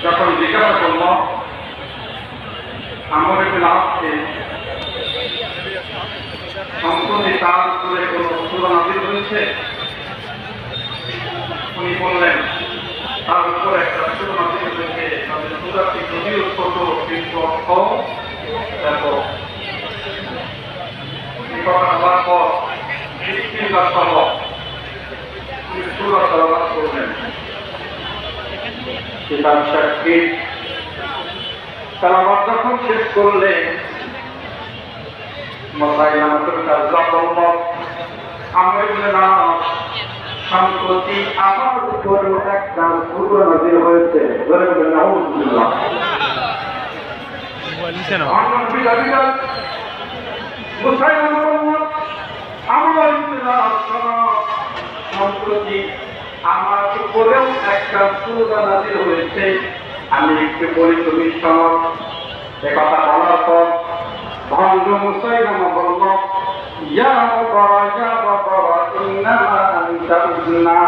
যখন জিজ্ঞাসা করল আমর ইবনে আসকে সম্প্রতি তার উপরে কোনো সূরা নাযিল হয়েছে, উনি বললেন তার উপরে একটা সূরা নাযিল হয়েছে, তাদের সূরাটি যদিও ছোট কিন্তু অর্থ ব্যাপক। এই কথা বলার পর বিসমিল্লাহ সহ সূরা তেলাওয়াত করলেন। কিতাব সাক্ষী তেলাওয়াত যখন শেষ করলেন, মুসাইলামাতুল কাযযাব বলল, আমর ইবনে আস সম্প্রতি আমার উপরে একটা সূরা নাযিল হয়েছে। বলে বলেন নাউযুবিল্লাহ। মুসাইলামা বলল, আমর ইবনে আস সম্প্রতি আমার উপরেও একটা সূরা নাযিল হয়েছে, আমি একটু বলি তুমি শোনো। একথা বলার পর ভণ্ড মুসাইলামা বলল, ইয়া বাবা ইন্নামা আনতা উযনা